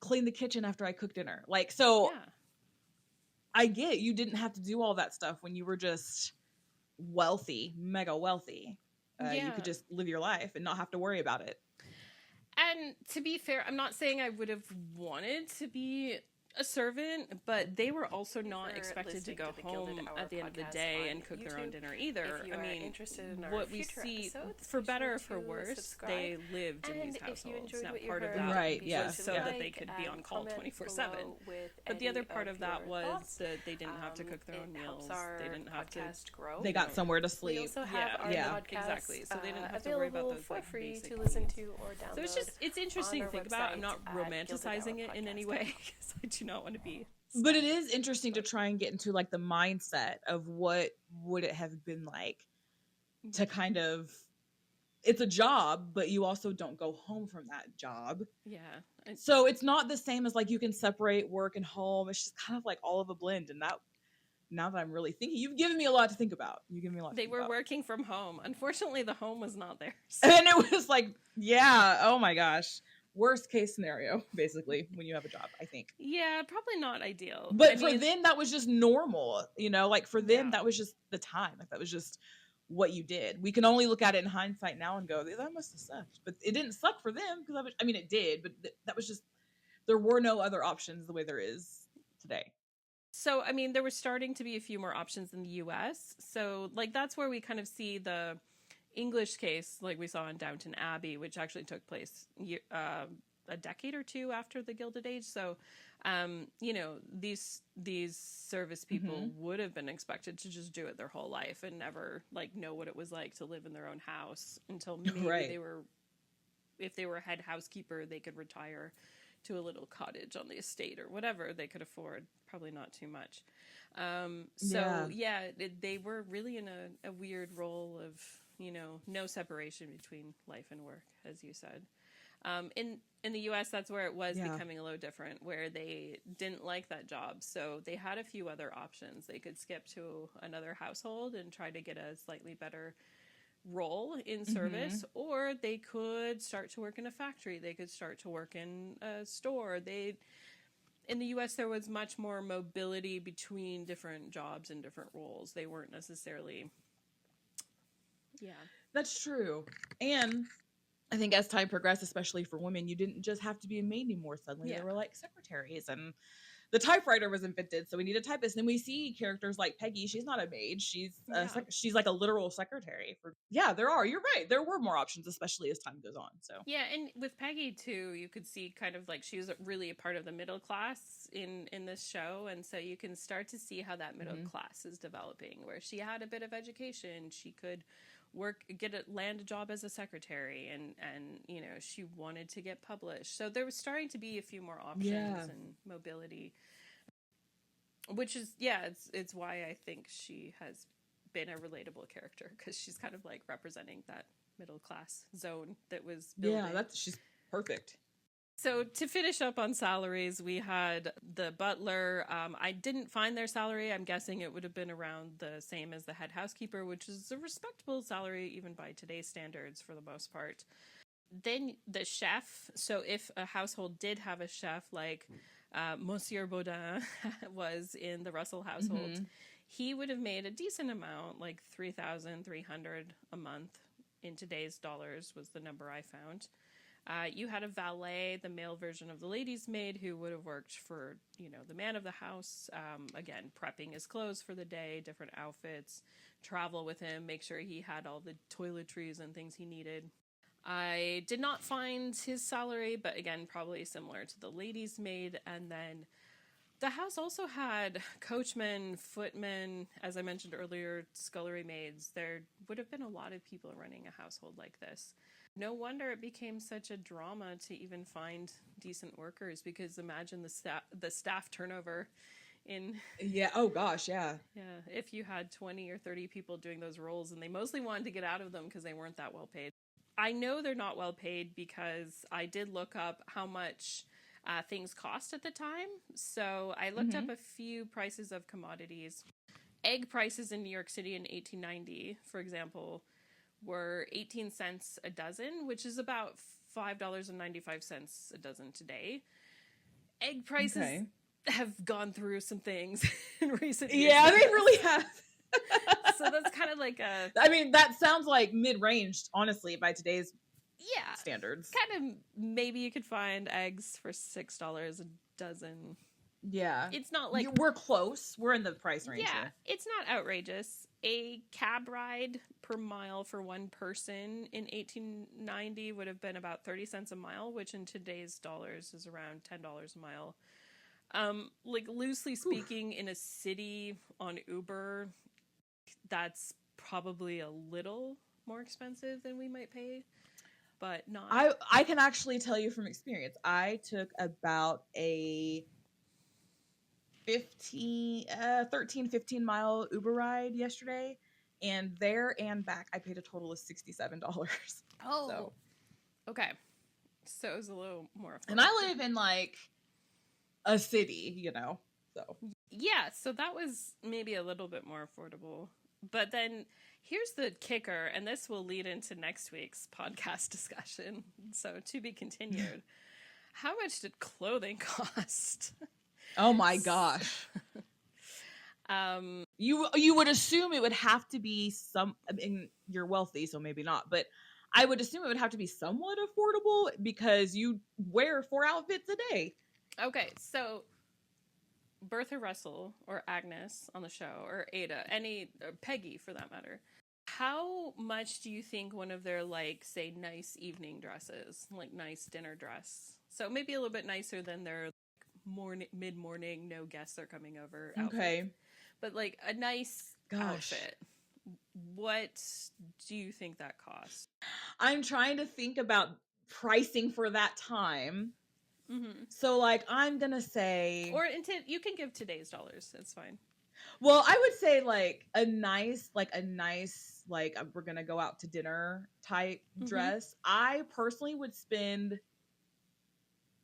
clean the kitchen after I cook dinner. Like, so I get you didn't have to do all that stuff when you were just wealthy, mega wealthy. You could just live your life and not have to worry about it. And to be fair, I'm not saying I would have wanted to be a servant, but they were also not expected to go home at the end of the day and cook their own dinner either. I mean, what we see, for better or for worse, they lived in these households. Now, part of that was so that they could be on call 24/7. But the other part of that was that they didn't have to cook their own meals. They didn't have to. They got somewhere to sleep. Yeah, exactly. So they didn't have to worry about those like basic needs. So it's interesting to think about. I'm not romanticizing it in any way, because I do not want to be. But it is interesting to try and get into like the mindset of what would it have been like to kind of, it's a job, but you also don't go home from that job. Yeah. So it's not the same as like you can separate work and home. It's just kind of like all of a blend. And that, now that I'm really thinking, you've given me a lot to think about. They were working from home. Unfortunately, the home was not theirs. And it was like, oh my gosh. Worst case scenario, basically, when you have a job, I think. Yeah, probably not ideal. But for them, that was just normal, like for them, that was just the time. Like that was just what you did. We can only look at it in hindsight now and go, that must have sucked. But it didn't suck for them, because it did, but that was just, there were no other options the way there is today. So, I mean, there were starting to be a few more options in the U.S. So, like, that's where we kind of see the English case, like we saw in Downton Abbey, which actually took place a decade or two after the Gilded Age. So, these service people would have been expected to just do it their whole life and never know what it was like to live in their own house until maybe if they were head housekeeper, they could retire to a little cottage on the estate or whatever they could afford. Probably not too much. They were really in a weird role of, no separation between life and work, as you said. In the U.S., that's where it was becoming a little different, where they didn't like that job. So they had a few other options. They could skip to another household and try to get a slightly better role in service, or they could start to work in a factory. They could start to work in a store. In the U.S., there was much more mobility between different jobs and different roles. They weren't necessarily... Yeah. That's true. And I think as time progressed, especially for women, you didn't just have to be a maid anymore. Suddenly there were secretaries, and the typewriter was invented, so we need a typist. And we see characters like Peggy. She's not a maid. She's she's like a literal secretary. There are. You're right. There were more options, especially as time goes on. So yeah, and with Peggy too, you could see kind of she was really a part of the middle class in this show, and so you can start to see how that middle class is developing, where she had a bit of education. She could land a job as a secretary, and she wanted to get published. So there was starting to be a few more options and mobility, which is it's why I think she has been a relatable character, because she's kind of representing that middle class zone that was building. She's perfect. So to finish up on salaries, we had the butler. I didn't find their salary. I'm guessing it would have been around the same as the head housekeeper, which is a respectable salary even by today's standards for the most part. Then the chef. So if a household did have a chef like Monsieur Baudin was in the Russell household, he would have made a decent amount, like $3,300 a month in today's dollars was the number I found. You had a valet, the male version of the lady's maid, who would have worked for, the man of the house. Again, prepping his clothes for the day, different outfits, travel with him, make sure he had all the toiletries and things he needed. I did not find his salary, but again, probably similar to the lady's maid. And then the house also had coachmen, footmen, as I mentioned earlier, scullery maids. There would have been a lot of people running a household like this. No wonder it became such a drama to even find decent workers, because imagine the staff turnover in... Yeah, oh gosh, yeah. Yeah, if you had 20 or 30 people doing those roles, and they mostly wanted to get out of them because they weren't that well paid. I know they're not well paid because I did look up how much things cost at the time. So I looked up a few prices of commodities. Egg prices in New York City in 1890, for example, were 18 cents a dozen, which is about $5.95 a dozen today. Egg prices have gone through some things in recent years. Yeah, they really have. So that's kind of like a... I mean, that sounds like mid-range, honestly, by today's standards. Kind of, maybe you could find eggs for $6 a dozen. Yeah. It's not like... We're close. We're in the price range Yeah, here. it's not outrageous. A cab ride per mile for one person in 1890 would have been about 30 cents a mile, which in today's dollars is around $10 a mile. Loosely speaking, in a city on Uber, that's probably a little more expensive than we might pay, but not. I can actually tell you from experience. I took about a 13, 15 mile Uber ride yesterday, and there and back I paid a total of $67. Oh, so. Okay. So it was a little more affordable. And I live in a city, so. Yeah, so that was maybe a little bit more affordable. But then here's the kicker, and this will lead into next week's podcast discussion. So to be continued. How much did clothing cost? Oh my gosh. You would assume it would have to be you're wealthy, so maybe not, but I would assume it would have to be somewhat affordable because you wear 4 outfits a day. Okay, so Bertha Russell or Agnes on the show, or Ada, or Peggy for that matter, how much do you think one of their, say, nice evening dresses, nice dinner dress, So maybe a little bit nicer than their mid-morning, no guests are coming over outfit. Okay. But like a nice outfit. What do you think that costs? I'm trying to think about pricing for that time. Mm-hmm. So like I'm gonna say, or you can give today's dollars. It's fine. Well, I would say like a nice we're gonna go out to dinner type dress. I personally would spend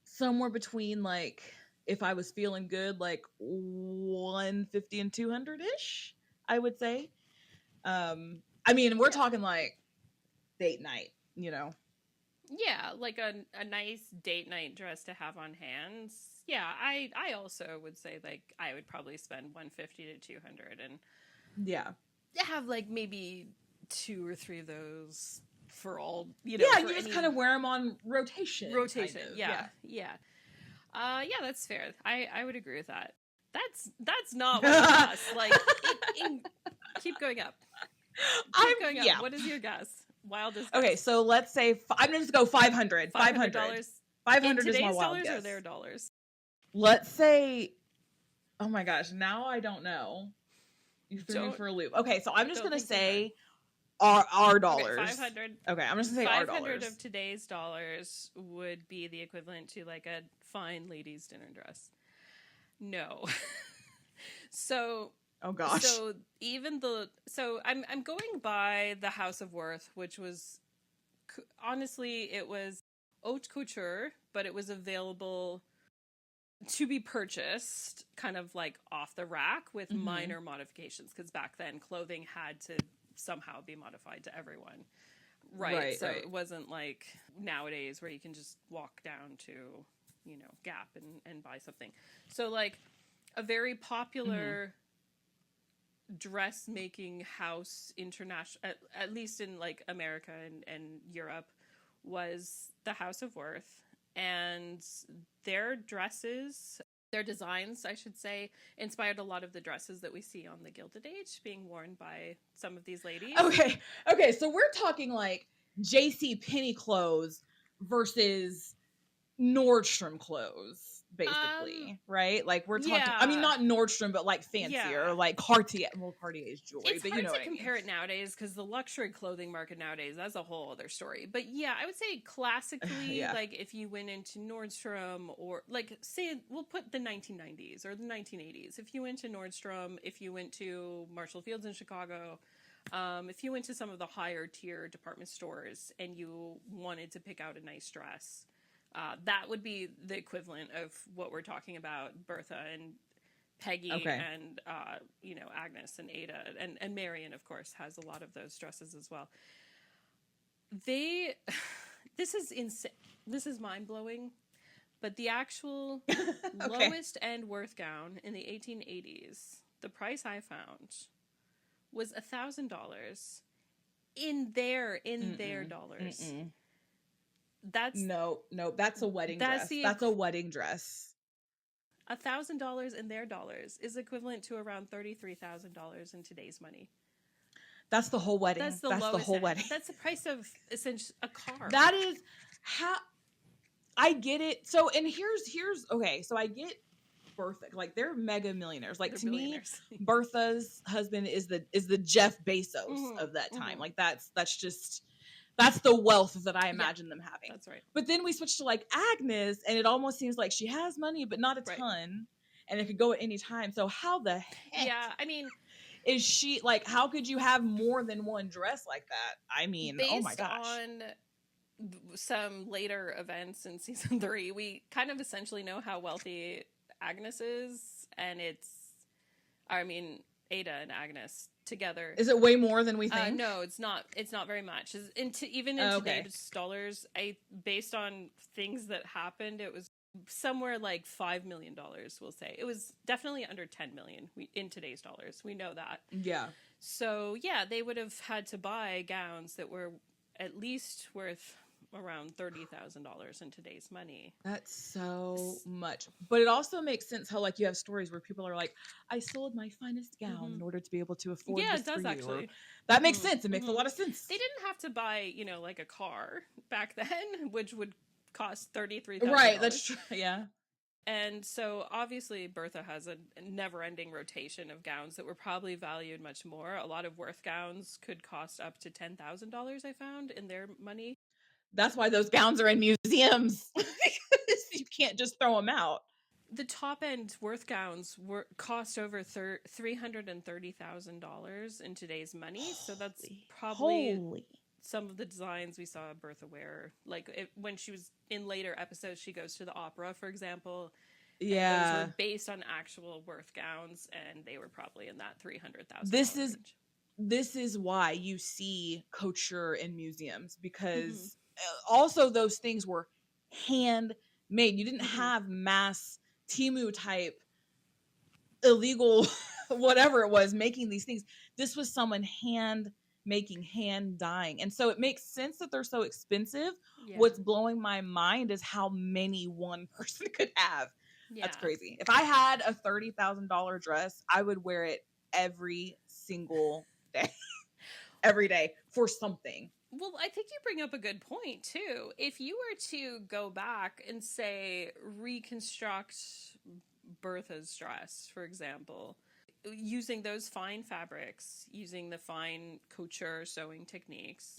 somewhere between like, if I was feeling good, like 150 and 200 ish. I would say. I mean, we're talking like date night, you know. Yeah, like a nice date night dress to have on hand. Yeah, I also would say like I would probably spend 150 to 200 and have like maybe 2 or 3 of those for all, you know. Yeah, you just kind of wear them on rotation. Kind of. Yeah, that's fair. I would agree with that. That's not what it costs. Like, keep going up. Keep going up. Yeah. What is your guess? Wildest guess. Okay, so let's say I'm going to go 500. $500. 500 is my wild dollars guess. Or their dollars? Let's say, oh my gosh, now I don't know. You threw me for a loop. Okay, so I'm just going to say our dollars. Okay, 500. Okay, I'm just going to say our dollars. 500 of today's dollars would be the equivalent to like a fine ladies' dinner dress. No. So... Oh gosh. So I'm going by the House of Worth, which was honestly it was haute couture, but it was available to be purchased kind of like off the rack with minor modifications, because back then clothing had to somehow be modified to everyone. Right. So it wasn't like nowadays where you can just walk down to, you know, Gap and buy something. So like a very popular dressmaking house international, at least in like America and Europe, was the House of Worth, and their designs, I should say, inspired a lot of the dresses that we see on the Gilded Age being worn by some of these ladies. Okay, so we're talking like J.C. Penney clothes versus Nordstrom clothes. Basically, right? Like we're talking. I mean, not Nordstrom, but like fancier, like Cartier. Well, Cartier's jewelry, it's but hard you know to what compare I mean. it nowadays because the luxury clothing market nowadays, that's a whole other story. But yeah, I would say classically, like if you went into Nordstrom, or like say we'll put the 1990s or the 1980s. If you went to Nordstrom, if you went to Marshall Field's in Chicago, if you went to some of the higher tier department stores and you wanted to pick out a nice dress. That would be the equivalent of what we're talking about. Bertha and Peggy and, you know, Agnes and Ada and Marian, of course, has a lot of those dresses as well. This is insane. This is mind-blowing. But the actual lowest end Worth gown in the 1880s, the price I found, was $1,000 in their dollars. That's no, that's a wedding dress. That's a wedding dress. $1,000 in their dollars is equivalent to around $33,000 in today's money. That's the whole wedding. That's the whole wedding. That's the price of essentially a car. That is how I get it. So, and here's okay. So I get Bertha, like they're mega millionaires. Like to me, Bertha's husband is the Jeff Bezos of that time. Like that's the wealth that I imagine them having. That's right. But then we switch to like Agnes, and it almost seems like she has money, but not a ton, and it could go at any time. So how the heck? Yeah, I mean, is she like? How could you have more than one dress like that? I mean, oh my gosh. Based on some later events in season 3, we kind of essentially know how wealthy Agnes is, and Ada and Agnes together. Is it way more than we think? No, it's not. It's not very much. Even in today's dollars, based on things that happened, it was somewhere like $5 million. We'll say it was definitely under 10 million in today's dollars. We know that. Yeah. So yeah, they would have had to buy gowns that were at least worth around $30,000 in today's money. That's so much. But it also makes sense how like you have stories where people are like, I sold my finest gown in order to be able to afford this it does for actually. You. That makes sense. It makes a lot of sense. They didn't have to buy, like a car back then, which would cost $33,000. Right, that's true. Yeah. And so obviously Bertha has a never-ending rotation of gowns that were probably valued much more. A lot of Worth gowns could cost up to $10,000, I found, in their money. That's why those gowns are in museums. Because you can't just throw them out. The top-end Worth gowns cost over $330,000 in today's money. So that's probably some of the designs we saw Bertha wear. Like when she was in later episodes, she goes to the opera, for example. Yeah. Those were based on actual Worth gowns, and they were probably in that $300,000 range. This is why you see couture in museums, because also those things were handmade. You didn't have mass Temu type illegal whatever it was making these things. This was someone hand dyeing, and so it makes sense that they're so expensive. What's blowing my mind is how many one person could have. That's crazy. If I had a $30,000 dress, I would wear it every single day. Every day for something. Well, I think you bring up a good point too. If you were to go back and say reconstruct Bertha's dress, for example, using those fine fabrics, using the fine couture sewing techniques,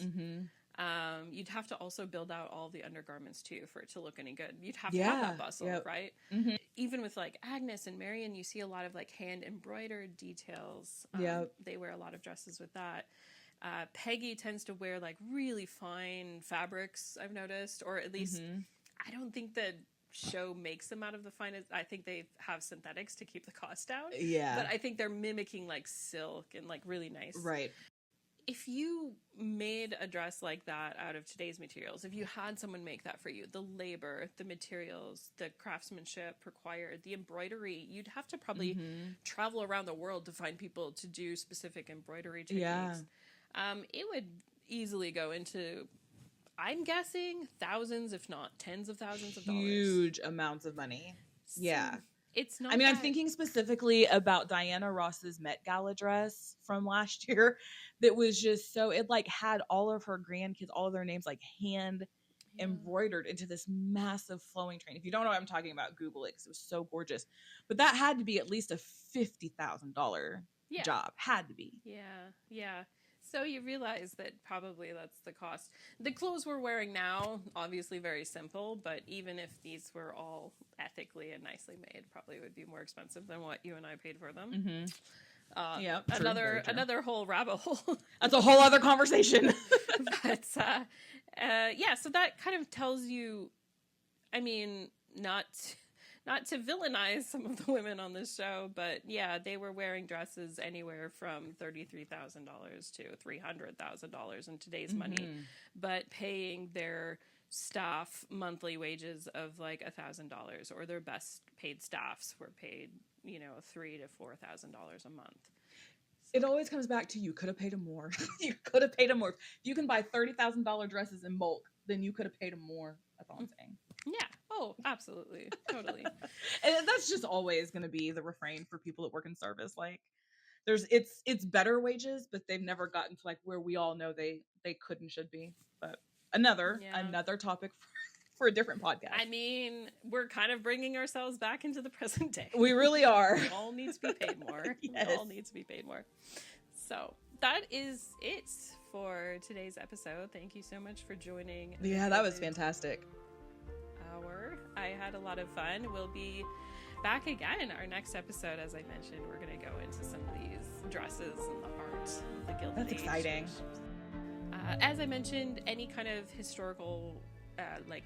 you'd have to also build out all the undergarments too for it to look any good. You'd have to have that bustle, right? Even with like Agnes and Marian, you see a lot of like hand embroidered details. They wear a lot of dresses with that. Peggy tends to wear like really fine fabrics, I've noticed, or at least I don't think the show makes them out of the finest. I think they have synthetics to keep the cost down. But I think they're mimicking like silk and like really nice. Right. If you made a dress like that out of today's materials, if you had someone make that for you, the labor, the materials, the craftsmanship required, the embroidery, you'd have to probably travel around the world to find people to do specific embroidery techniques. It would easily go into, I'm guessing, thousands, if not tens of thousands of dollars. Huge amounts of money. So it's not. I'm thinking specifically about Diana Ross's Met Gala dress from last year that was just so, it like had all of her grandkids, all of their names like hand embroidered into this massive flowing train. If you don't know what I'm talking about, Google it because it was so gorgeous. But that had to be at least a $50,000 job. Had to be. Yeah. So you realize that probably that's the cost. The clothes we're wearing now, obviously very simple, but even if these were all ethically and nicely made, probably would be more expensive than what you and I paid for them. Another whole rabbit hole. That's a whole other conversation. But so that kind of tells you, I mean, not to villainize some of the women on this show, but yeah, they were wearing dresses anywhere from $33,000 to $300,000 in today's money, but paying their staff monthly wages of like $1,000, or their best paid staffs were paid, $3,000 to $4,000 a month. It always comes back to you could have paid them more. You could have paid them more. If you can buy $30,000 dresses in bulk, then you could have paid them more. That's all I'm saying. Yeah. Oh, absolutely. Totally. And that's just always going to be the refrain for people that work in service. Like it's better wages, but they've never gotten to like where we all know they could and should be. But another topic for a different podcast. I mean, we're kind of bringing ourselves back into the present day. We really are. We all need to be paid more. Yes. We all need to be paid more. So that is it for today's episode. Thank you so much for joining. Yeah, that was fantastic. I had a lot of fun. We'll be back again. Our next episode, as I mentioned, we're going to go into some of these dresses and the art of the Gilded Age. That's exciting. As I mentioned, any kind of historical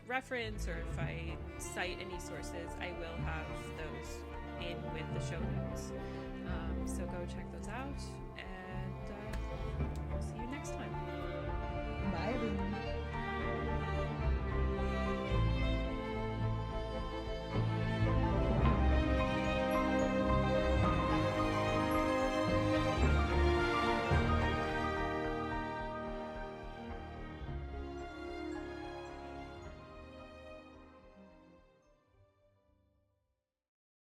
reference, or if I cite any sources, I will have those in with the show notes. So go check those out, and we'll see you next time.